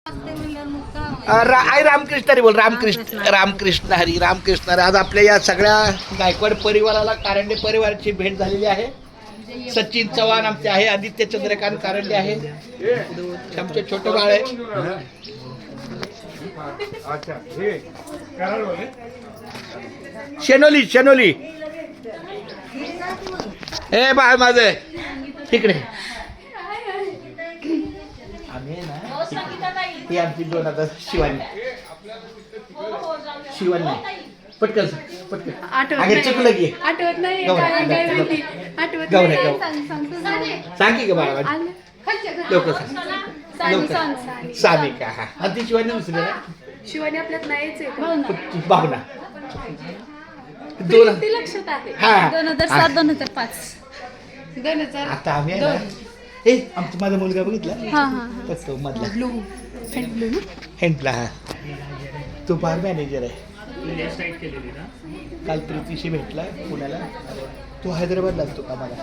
आई रामकृष्ण हरी बोल. रामकृष्ण हरी. आज आपल्या या सगळ्या गायकवाड परिवाराला कारंडे परिवाराची भेट झालेली आहे. सचिन चव्हाण आमचे आहे, आदित्य चंद्रकांत कारंडे आहे, आमचे छोटे बाळ आहे. शेनोली ए बाळ माझं तिकडे. आम्ही ना ही आमची दोन आता शिवानी पटकन अगे चुकलं की आठवत नाही सांग की बाळा लवकर सांग. सानिका हा ती शिवानी दुसरी ना शिवानी आपल्यात नाहीच आहे. भावना दोन ती लक्षात आहे. हा 2007 2005 2000. आता आम्ही आहे ना ए आमचा माझा मुलगा बघितला तो मधला हँडला हा तो बार मॅनेजर आहे. काल प्रीतीशी भेटला पुण्याला. तो हैदराबादला असतो कामाला.